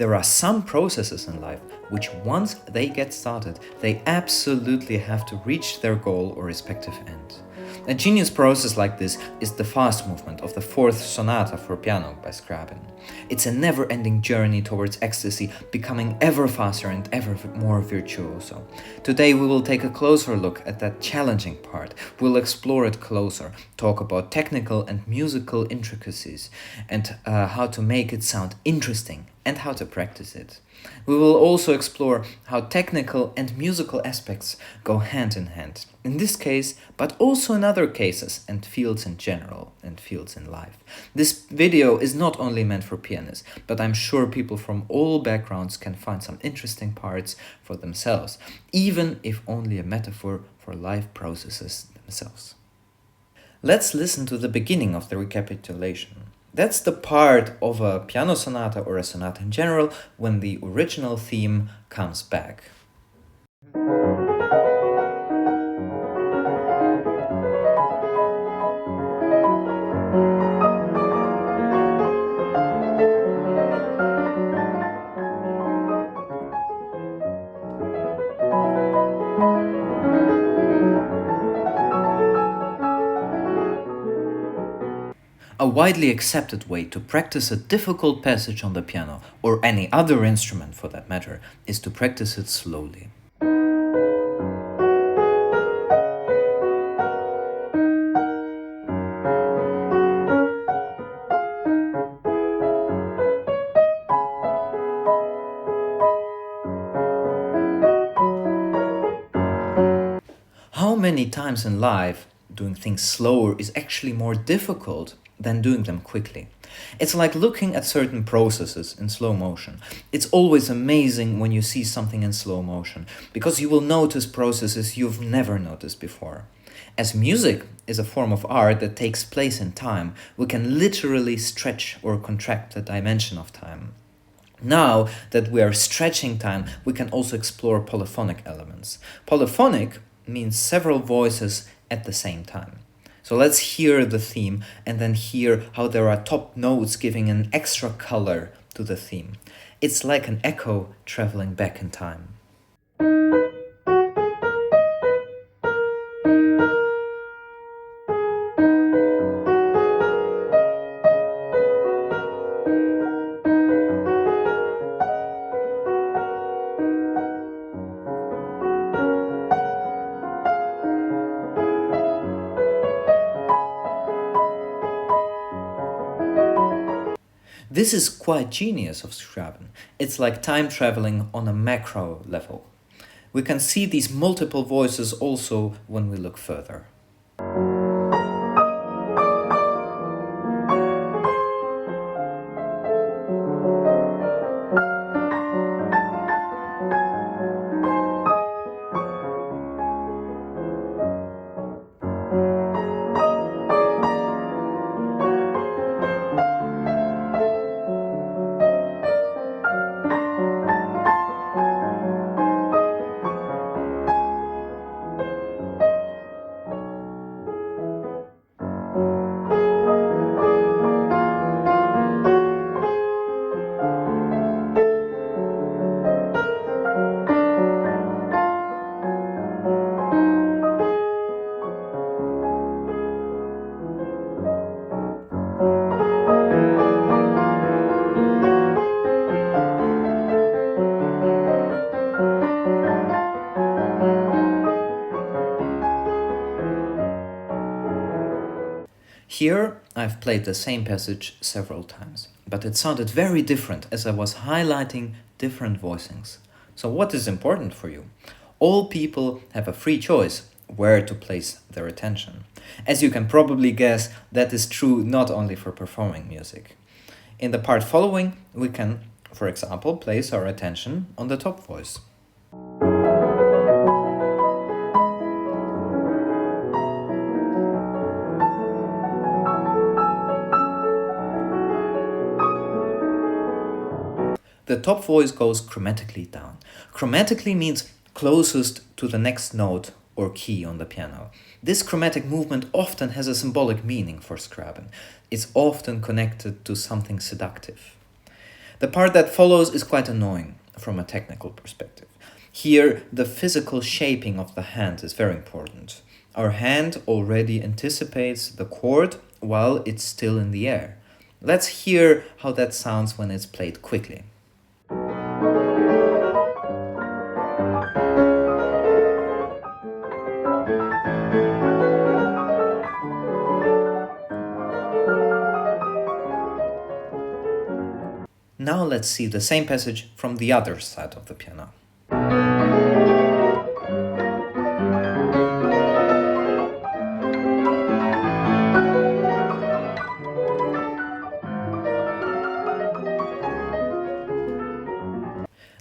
There are some processes in life which, once they get started, they absolutely have to reach their goal or respective end. A genius process like this is the fast movement of the fourth sonata for piano by Scriabin. It's a never-ending journey towards ecstasy, becoming ever faster and ever more virtuoso. Today we will take a closer look at that challenging part. We'll explore it closer, talk about technical and musical intricacies, and how to make it sound interesting, and how to practice it. We will also explore how technical and musical aspects go hand in hand, in this case, but also in other cases and fields in general, and fields in life. This video is not only meant for pianists, but I'm sure people from all backgrounds can find some interesting parts for themselves, even if only a metaphor for life processes themselves. Let's listen to the beginning of the recapitulation. That's the part of a piano sonata or a sonata in general when the original theme comes back. A widely accepted way to practice a difficult passage on the piano, or any other instrument for that matter, is to practice it slowly. How many times in life doing things slower is actually more difficult than doing them quickly? It's like looking at certain processes in slow motion. It's always amazing when you see something in slow motion, because you will notice processes you've never noticed before. As music is a form of art that takes place in time, we can literally stretch or contract the dimension of time. Now that we are stretching time, we can also explore polyphonic elements. Polyphonic means several voices at the same time. So let's hear the theme and then hear how there are top notes giving an extra color to the theme. It's like an echo traveling back in time. This is quite genius of Scriabin. It's like time traveling on a macro level. We can see these multiple voices also when we look further. Here I've played the same passage several times, but it sounded very different as I was highlighting different voicings. So what is important for you? All people have a free choice where to place their attention. As you can probably guess, that is true not only for performing music. In the part following, we can, for example, place our attention on the top voice. The top voice goes chromatically down. Chromatically means closest to the next note or key on the piano. This chromatic movement often has a symbolic meaning for Scriabin. It's often connected to something seductive. The part that follows is quite annoying from a technical perspective. Here, the physical shaping of the hand is very important. Our hand already anticipates the chord while it's still in the air. Let's hear how that sounds when it's played quickly. Now let's see the same passage from the other side of the piano.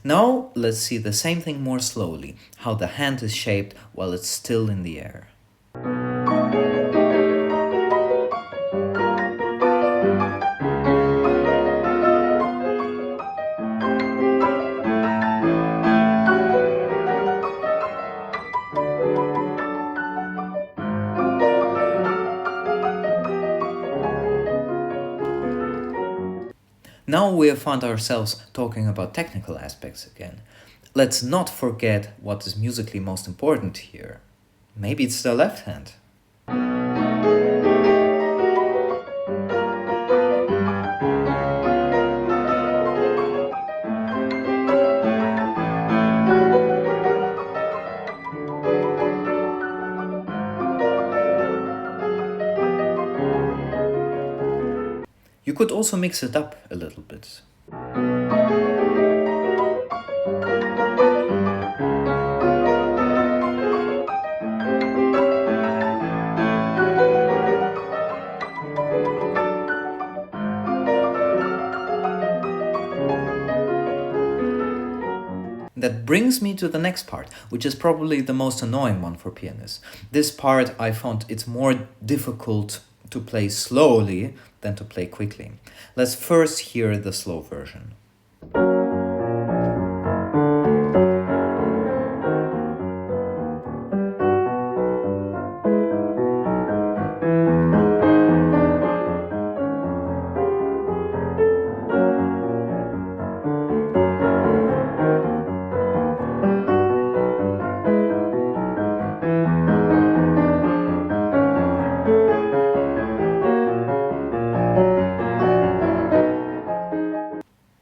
Now let's see the same thing more slowly, how the hand is shaped while it's still in the air. Now we have found ourselves talking about technical aspects again. Let's not forget what is musically most important here. Maybe it's the left hand. You could also mix it up a little bit. That brings me to the next part, which is probably the most annoying one for pianists. This part I found it's more difficult to play slowly than to play quickly. Let's first hear the slow version.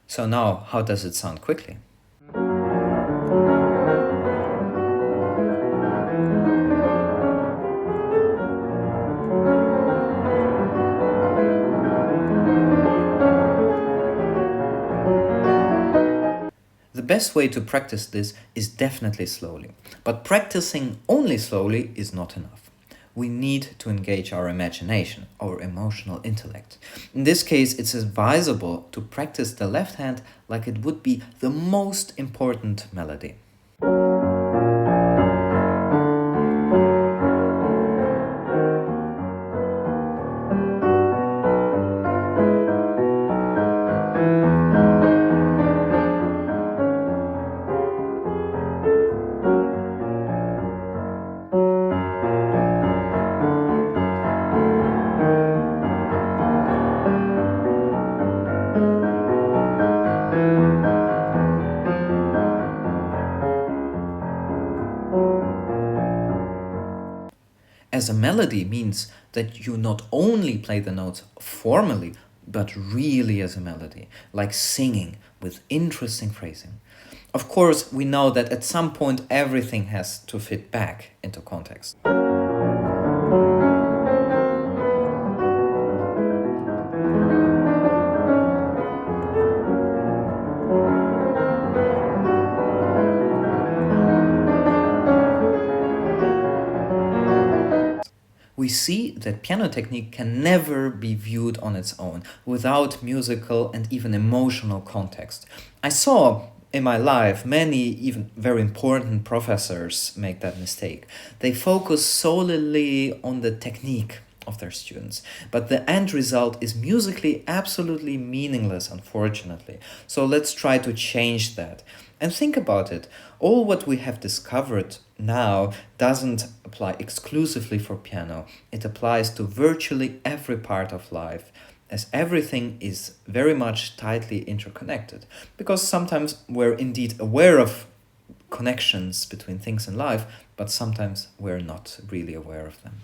So now, how does it sound quickly? The best way to practice this is definitely slowly, but practicing only slowly is not enough. We need to engage our imagination, our emotional intellect. In this case, it's advisable to practice the left hand like it would be the most important melody. As a melody means that you not only play the notes formally, but really as a melody, like singing with interesting phrasing. Of course, we know that at some point everything has to fit back into context. We see that piano technique can never be viewed on its own, without musical and even emotional context. I saw in my life many even very important professors make that mistake. They focus solely on the technique of their students, but the end result is musically absolutely meaningless, unfortunately. So let's try to change that. And think about it, all what we have discovered now doesn't apply exclusively for piano. It applies to virtually every part of life. as everything is very much tightly interconnected. Because sometimes we're indeed aware of connections between things in life, but sometimes we're not really aware of them.